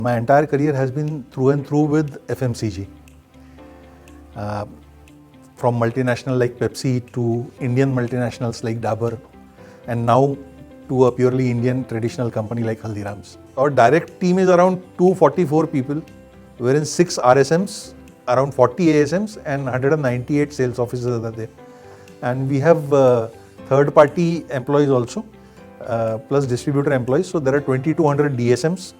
My entire career has been through and through with FMCG. From multinational like Pepsi to Indian multinationals like Dabur, and now to a purely Indian traditional company like Haldiram's. Our direct team is around 244 people, wherein 6 RSMs, around 40 ASMs and 198 sales officers are there. And we have third-party employees also, plus distributor employees. So there are 2,200 DSMs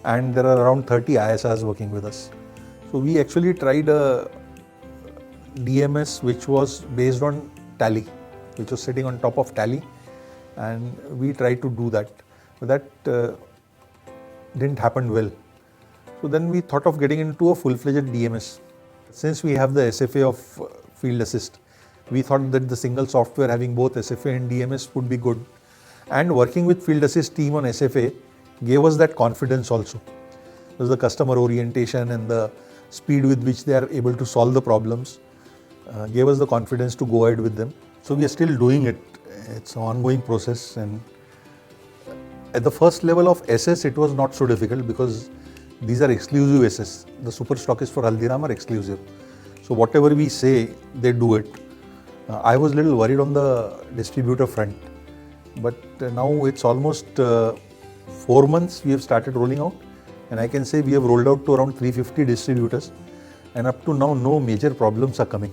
and there are around 30 ISRs working with us. So we actually tried a DMS which was based on Tally, which was sitting on top of Tally, and we tried to do that. But that didn't happen well. So then we thought of getting into a full-fledged DMS. Since we have the SFA of Field Assist, we thought that the single software having both SFA and DMS would be good. And working with Field Assist team on SFA gave us that confidence also. Because the customer orientation and the speed with which they are able to solve the problems gave us the confidence to go ahead with them. So we are still doing it. It's an ongoing process, and at the first level of SS it was not so difficult because these are exclusive SS. The super stockists for Haldiram are exclusive. So whatever we say, they do it. I was a little worried on the distributor front, but now it's almost 4 months we have started rolling out, and I can say we have rolled out to around 350 distributors, and up to now no major problems are coming.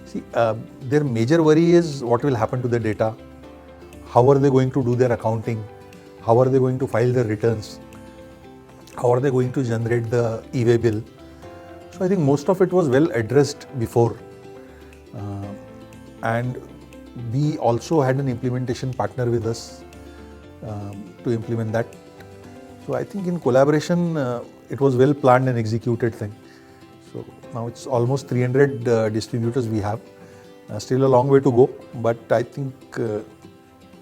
See, their major worry is what will happen to the data, how are they going to do their accounting, how are they going to file their returns, how are they going to generate the e-way bill. So I think most of it was well addressed before. And we also had an implementation partner with us to implement that. So I think in collaboration, it was well planned and executed thing. So now it's almost 300 distributors we have. Still a long way to go, but I think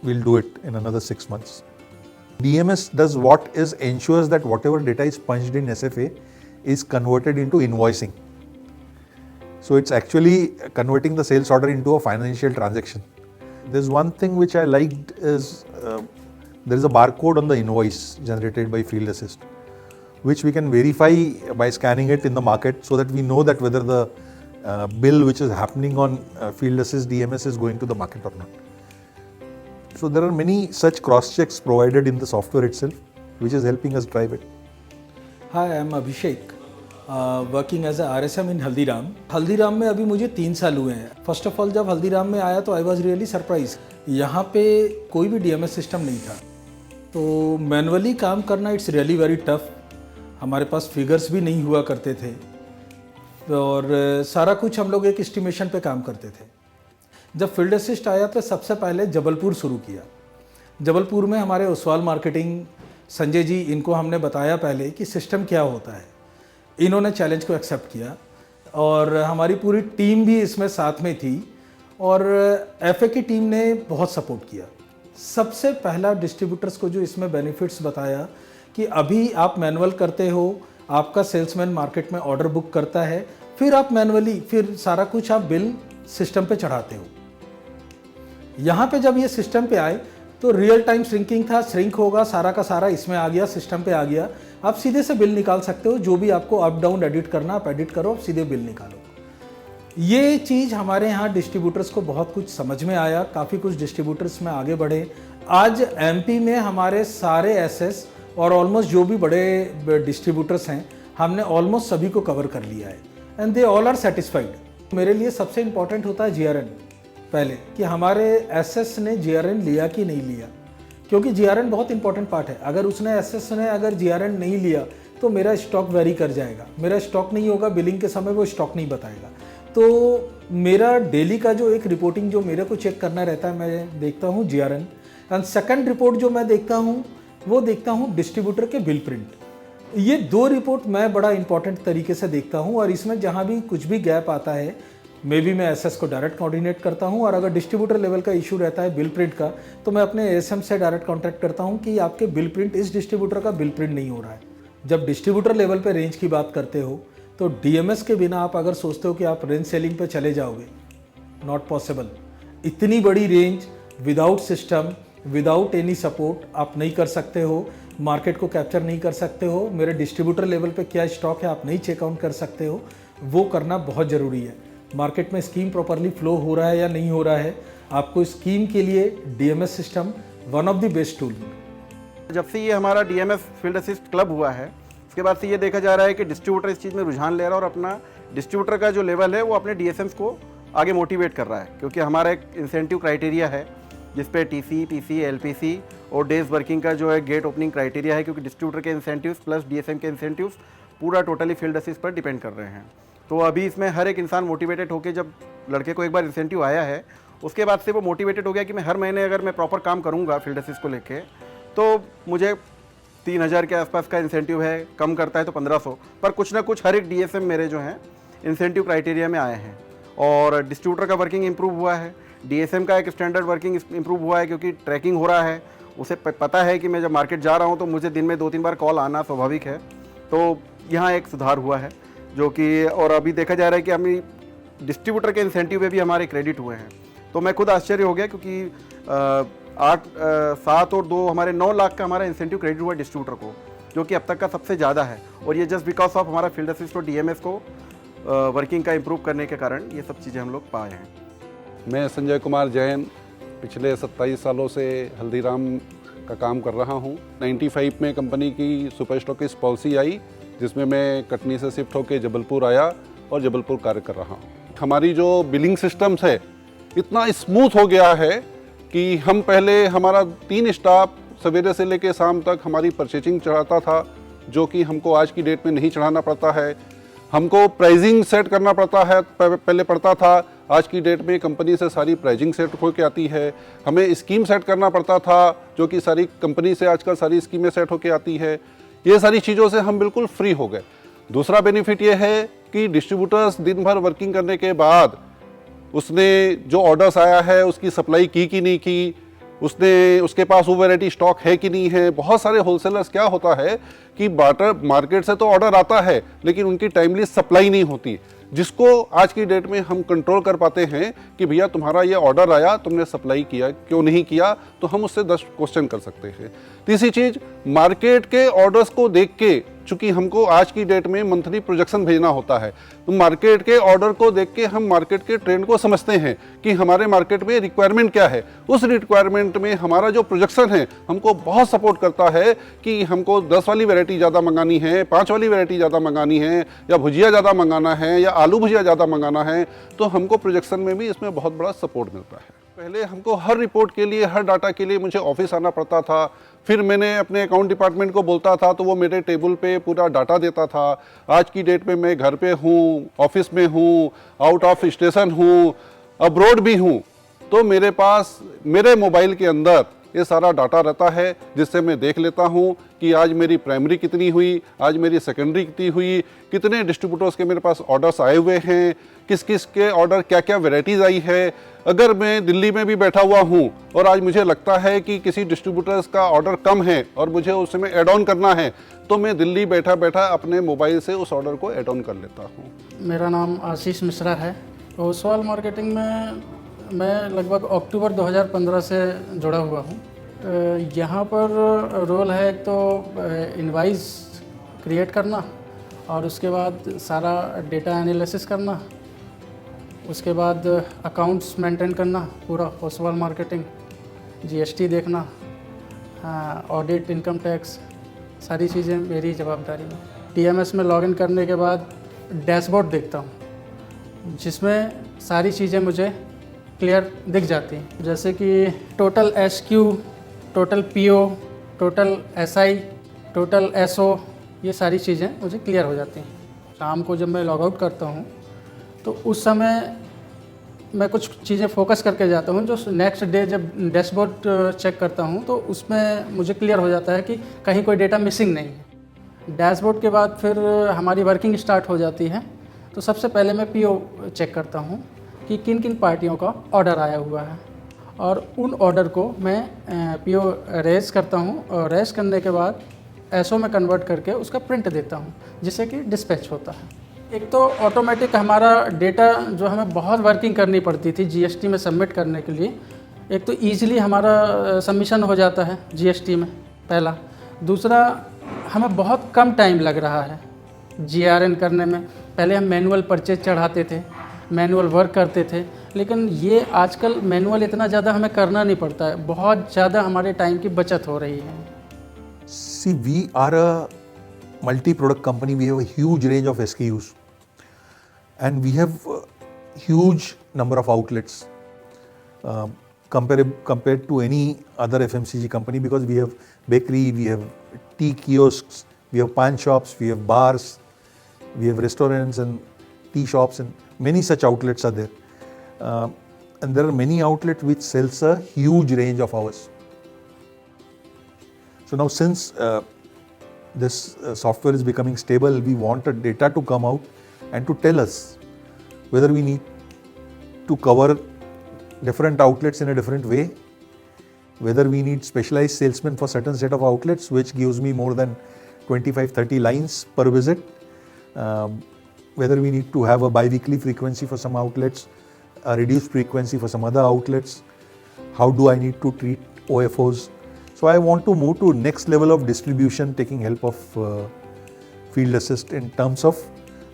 we'll do it in another 6 months. DMS does what is ensures that whatever data is punched in SFA is converted into invoicing. So it's actually converting the sales order into a financial transaction. There's one thing which I liked is there is a barcode on the invoice generated by Field Assist, which we can verify by scanning it in the market so that we know that whether the bill which is happening on Field Assist DMS is going to the market or not. So there are many such cross-checks provided in the software itself, which is helping us drive it. Hi, I am Abhishek, working as a RSM in Haldiram. Haldiram में अभी मुझे 3 साल हुए हैं. First of all जब हल्दीराम में आया तो आई वॉज रियली सरप्राइज. यहाँ पे कोई भी DMS सिस्टम नहीं था, तो मैनुअली काम करना इट्स रियली वेरी टफ. हमारे पास फिगर्स भी नहीं हुआ करते थे और सारा कुछ हम लोग एक एस्टिमेशन पे काम करते थे. जब फील्ड असिस्ट आया तो सबसे पहले जबलपुर शुरू किया. जबलपुर में हमारे ओसवाल मार्केटिंग संजय जी, इनको हमने बताया पहले कि सिस्टम क्या होता है. इन्होंने चैलेंज को एक्सेप्ट किया और हमारी पूरी टीम भी इसमें साथ में थी और एफए की टीम ने बहुत सपोर्ट किया. सबसे पहला डिस्ट्रीब्यूटर्स को जो इसमें बेनिफिट्स बताया कि अभी आप मैनुअल करते हो, आपका सेल्समैन मार्केट में ऑर्डर बुक करता है, फिर आप मैनुअली फिर सारा कुछ आप बिल सिस्टम पे चढ़ाते हो. यहाँ पे जब ये सिस्टम पे आए तो रियल टाइम श्रिंकिंग था. श्रिंक होगा सारा का सारा इसमें आ गया, सिस्टम पे आ गया. आप सीधे से बिल निकाल सकते हो. जो भी आपको अप डाउन एडिट करना आप एडिट करो, आप सीधे बिल निकालो. ये चीज़ हमारे यहाँ डिस्ट्रीब्यूटर्स को बहुत कुछ समझ में आया. काफ़ी कुछ डिस्ट्रीब्यूटर्स में आगे बढ़े. आज एमपी में हमारे सारे एसएस और ऑलमोस्ट जो भी बड़े डिस्ट्रीब्यूटर्स हैं, हमने ऑलमोस्ट सभी को कवर कर लिया है and they all are satisfied. मेरे लिए सबसे इंपॉर्टेंट होता है जीआरएन पहले, कि हमारे एसएस ने जीआरएन लिया कि नहीं लिया, क्योंकि जीआरएन बहुत इंपॉर्टेंट पार्ट है. अगर उसने एसएस ने अगर जीआरएन नहीं लिया तो मेरा स्टॉक वेरी कर जाएगा. मेरा स्टॉक नहीं होगा, बिलिंग के समय वो स्टॉक नहीं बताएगा. तो मेरा डेली का जो एक रिपोर्टिंग जो मेरे को चेक करना रहता है, मैं देखता हूँ जीआरएन. एंड सेकंड रिपोर्ट जो मैं देखता हूँ वो देखता हूँ डिस्ट्रीब्यूटर के बिल प्रिंट. ये 2 रिपोर्ट मैं बड़ा इंपॉर्टेंट तरीके से देखता हूँ और इसमें जहाँ भी कुछ भी गैप आता है मे बी मैं एसएस को डायरेक्ट कोऑर्डिनेट करता हूँ. और अगर डिस्ट्रीब्यूटर लेवल का इशू रहता है बिल प्रिंट का, तो मैं अपने एएसएम से डायरेक्ट कॉन्टैक्ट करता हूँ कि आपके बिल प्रिंट, इस डिस्ट्रीब्यूटर का बिल प्रिंट नहीं हो रहा है. जब डिस्ट्रीब्यूटर लेवल पे रेंज की बात करते हो तो डीएमएस के बिना आप अगर सोचते हो कि आप रेंज सेलिंग पे चले जाओगे, नॉट पॉसिबल. इतनी बड़ी range without system, without any support आप नहीं कर सकते हो. मार्केट को कैप्चर नहीं कर सकते हो, मेरे डिस्ट्रीब्यूटर लेवल पे क्या स्टॉक है आप नहीं चेक आउट कर सकते हो, वो करना बहुत ज़रूरी है। मार्केट में स्कीम प्रॉपरली फ्लो हो रहा है या नहीं हो रहा है, आपको स्कीम के लिए DMs system one of the best tool. जब से ये हमारा डीएमएस फील्ड असिस्ट क्लब हुआ है, उसके बाद से ये देखा जा रहा है कि डिस्ट्रीब्यूटर इस चीज़ में रुझान ले रहा है और अपना डिस्ट्रीब्यूटर का जो लेवल है वो अपने डीएसएम्स को आगे मोटिवेट कर रहा है, क्योंकि हमारा एक इंसेंटिव क्राइटेरिया है जिस पे टीसी, पीसी, एलपीसी और डेज वर्किंग का जो है गेट ओपनिंग क्राइटेरिया है, क्योंकि डिस्ट्रीब्यूटर के इंसेंटिव्स प्लस डीएसएम के इंसेंटिव्स पूरा टोटली फील्ड असिस्ट पर डिपेंड कर रहे हैं। तो अभी इसमें हर एक इंसान मोटिवेटेड होकर, जब लड़के को एक बार इंसेंटिव आया है उसके बाद से वो मोटिवेटेड हो गया कि मैं हर महीने अगर मैं प्रॉपर काम करूँगा फील्ड असिस्ट को लेके तो मुझे 3000 के आसपास का इंसेंटिव है, कम करता है तो 1500, पर कुछ ना कुछ हर एक डीएसएम मेरे जो हैं इंसेंटिव क्राइटेरिया में आए हैं। और डिस्ट्रीब्यूटर का वर्किंग इंप्रूव हुआ है, डीएसएम का एक स्टैंडर्ड वर्किंग इंप्रूव हुआ है, क्योंकि ट्रैकिंग हो रहा है, उसे पता है कि मैं जब मार्केट जा रहा हूँ तो मुझे दिन में 2-3 बार कॉल आना स्वाभाविक है। तो यहाँ एक सुधार हुआ है जो कि, और अभी देखा जा रहा है कि हमें डिस्ट्रीब्यूटर के इंसेंटिव पे भी हमारे क्रेडिट हुए हैं। तो मैं खुद आश्चर्य हो गया, क्योंकि 7 और 2 हमारे 9 लाख का हमारा इंसेंटिव क्रेडिट हुआ डिस्ट्रीब्यूटर को, जो कि अब तक का सबसे ज़्यादा है। और ये जस्ट बिकॉज ऑफ हमारा फील्ड असिस्ट और डीएमएस को वर्किंग का इम्प्रूव करने के कारण ये सब चीज़ें हम लोग पाए हैं। मैं संजय कुमार जैन पिछले 27 सालों से हल्दीराम का काम कर रहा हूं। 95 में कंपनी की सुपर स्टॉकिस्ट पॉलिसी आई, जिसमें मैं कटनी से शिफ्ट होकर जबलपुर आया और जबलपुर कार्य कर रहा हूं। हमारी जो बिलिंग सिस्टम्स है इतना स्मूथ हो गया है कि हम पहले हमारा 3 स्टाफ सवेरे से लेकर शाम तक हमारी परचेजिंग चढ़ाता था, जो कि हमको आज की डेट में नहीं चढ़ाना पड़ता है। हमको प्राइजिंग सेट करना पड़ता है, पहले पड़ता था, आज की डेट में कंपनी से सारी प्राइजिंग सेट होकर आती है। हमें स्कीम सेट करना पड़ता था, जो कि सारी कंपनी से आजकल सारी स्कीमें सेट होकर आती है। ये सारी चीज़ों से हम बिल्कुल फ्री हो गए। दूसरा बेनिफिट ये है कि डिस्ट्रीब्यूटर्स दिन भर वर्किंग करने के बाद उसने जो ऑर्डर्स आया है उसकी सप्लाई की कि नहीं की, उसके पास वो वैरायटी स्टॉक है कि नहीं है। बहुत सारे होलसेलर्स क्या होता है कि मार्केट से तो ऑर्डर आता है लेकिन उनकी टाइमली सप्लाई नहीं होती, जिसको आज की डेट में हम कंट्रोल कर पाते हैं कि भैया तुम्हारा ये ऑर्डर आया, तुमने सप्लाई किया क्यों नहीं किया, तो हम उससे 10 क्वेश्चन कर सकते हैं। तीसरी चीज़, मार्केट के ऑर्डर्स को देख के, चूंकि हमको आज की डेट में मंथली प्रोजेक्शन भेजना होता है, तो मार्केट के ऑर्डर को देख के हम मार्केट के ट्रेंड को समझते हैं कि हमारे मार्केट में रिक्वायरमेंट क्या है। उस रिक्वायरमेंट में हमारा जो प्रोजेक्शन है हमको बहुत सपोर्ट करता है कि हमको 10 वाली वैरायटी ज़्यादा मंगानी है, 5 वाली वैरायटी ज़्यादा मंगानी है, या भुजिया ज़्यादा मंगाना है, या आलू भुजिया ज़्यादा मंगाना है। तो हमको प्रोजेक्शन में भी इसमें बहुत बड़ा सपोर्ट मिलता है। पहले हमको हर रिपोर्ट के लिए, हर डाटा के लिए मुझे ऑफिस आना पड़ता था, फिर मैंने अपने अकाउंट डिपार्टमेंट को बोलता था तो वो मेरे टेबल पे पूरा डाटा देता था। आज की डेट में मैं घर पे हूँ, ऑफिस में हूँ, आउट ऑफ स्टेशन हूँ, अब्रॉड भी हूँ, तो मेरे पास मेरे मोबाइल के अंदर ये सारा डाटा रहता है, जिससे मैं देख लेता हूँ कि आज मेरी प्राइमरी कितनी हुई, आज मेरी सेकेंडरी कितनी हुई, कितने डिस्ट्रीब्यूटर्स के मेरे पास ऑर्डर्स आए हुए हैं, किस किस के ऑर्डर क्या क्या वेराइटीज़ आई है। अगर मैं दिल्ली में भी बैठा हुआ हूँ और आज मुझे लगता है कि किसी डिस्ट्रीब्यूटर्स का ऑर्डर कम है और मुझे उसमें ऐड ऑन करना है, तो मैं दिल्ली बैठा बैठा अपने मोबाइल से उस ऑर्डर को ऐड ऑन कर लेता हूँ। मेरा नाम आशीष मिश्रा है। ओसवाल मार्केटिंग में मैं लगभग अक्टूबर 2015 से जुड़ा हुआ हूँ। यहाँ पर रोल है एक तो इनवाइस क्रिएट करना, और उसके बाद सारा डेटा एनालिसिस करना, उसके बाद अकाउंट्स मेंटेन करना पूरा ओसवाल मार्केटिंग, जीएसटी देखना, ऑडिट, इनकम टैक्स, सारी चीज़ें मेरी जवाबदारी में। टीएमएस में लॉगिन करने के बाद डैशबोर्ड देखता हूँ, जिसमें सारी चीज़ें मुझे क्लियर दिख जाती हैं, जैसे कि total SQ, total PO, total SI, total SO, ये सारी चीज़ें मुझे क्लियर हो जाती हैं। शाम को जब मैं लॉग आउट करता हूँ तो उस समय मैं कुछ चीज़ें फोकस करके जाता हूँ, जो नेक्स्ट डे जब डैशबोर्ड चेक करता हूँ तो उसमें मुझे क्लियर हो जाता है कि कहीं कोई डेटा मिसिंग नहीं है। डैशबोर्ड के बाद फिर हमारी वर्किंग स्टार्ट हो जाती है, तो सबसे पहले मैं पीओ चेक करता हूँ कि किन किन पार्टियों का ऑर्डर आया हुआ है, और उन ऑर्डर को मैं पीओ रेज करता हूँ, और रेज करने के बाद एसओ में कन्वर्ट करके उसका प्रिंट देता हूँ, जिससे कि डिस्पैच होता है। एक तो ऑटोमेटिक हमारा डेटा जो हमें बहुत वर्किंग करनी पड़ती थी जीएसटी में सबमिट करने के लिए, एक तो ईजिली हमारा सबमिशन हो जाता है जीएसटी में, पहला। दूसरा हमें बहुत कम टाइम लग रहा है GRN करने में। पहले हम मैनुअल परचेज चढ़ाते थे, मैनुअल वर्क करते थे, लेकिन ये आजकल मैनुअल इतना ज़्यादा हमें करना नहीं पड़ता है, बहुत ज़्यादा हमारे टाइम की बचत हो रही है। See, we are a multi-product company. We have a huge range of SKUs, and we have a huge number of outlets compared to any other FMCG company, because we have bakery, we have tea kiosks, we have pan shops, we have bars, we have restaurants and tea shops, and many such outlets are there. And there are many outlets which sells a huge range of ours. So now, since this software is becoming stable, we want the data to come out and to tell us whether we need to cover different outlets in a different way, whether we need specialized salesmen for certain set of outlets, which gives me more than 25-30 lines per visit, whether we need to have a bi-weekly frequency for some outlets, a reduced frequency for some other outlets, how do I need to treat OFOs. So I want to move to next level of distribution, taking help of Field Assist in terms of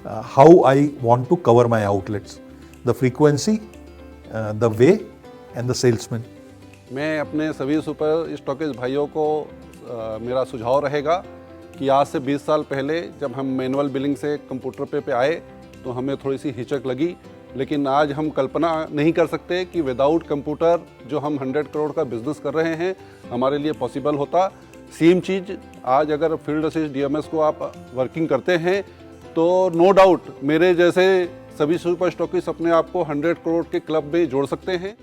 how I want to cover my outlets, the frequency, the way and the salesman. मैं अपने सभी super stockist भाइयों को मेरा सुझाव रहेगा कि आज से 20 साल पहले जब हम मैनुअल बिलिंग से कंप्यूटर पे आए तो हमें थोड़ी सी हिचक लगी, लेकिन आज हम कल्पना नहीं कर सकते कि विदाउट कंप्यूटर जो हम 100 करोड़ का बिजनेस कर रहे हैं हमारे लिए पॉसिबल होता। सेम चीज़ आज अगर फील्ड असिस्ट DMS को आप वर्किंग करते हैं तो नो डाउट मेरे जैसे सभी सुपर स्टॉकिस्ट अपने आप को 100 करोड़ के क्लब में जोड़ सकते हैं।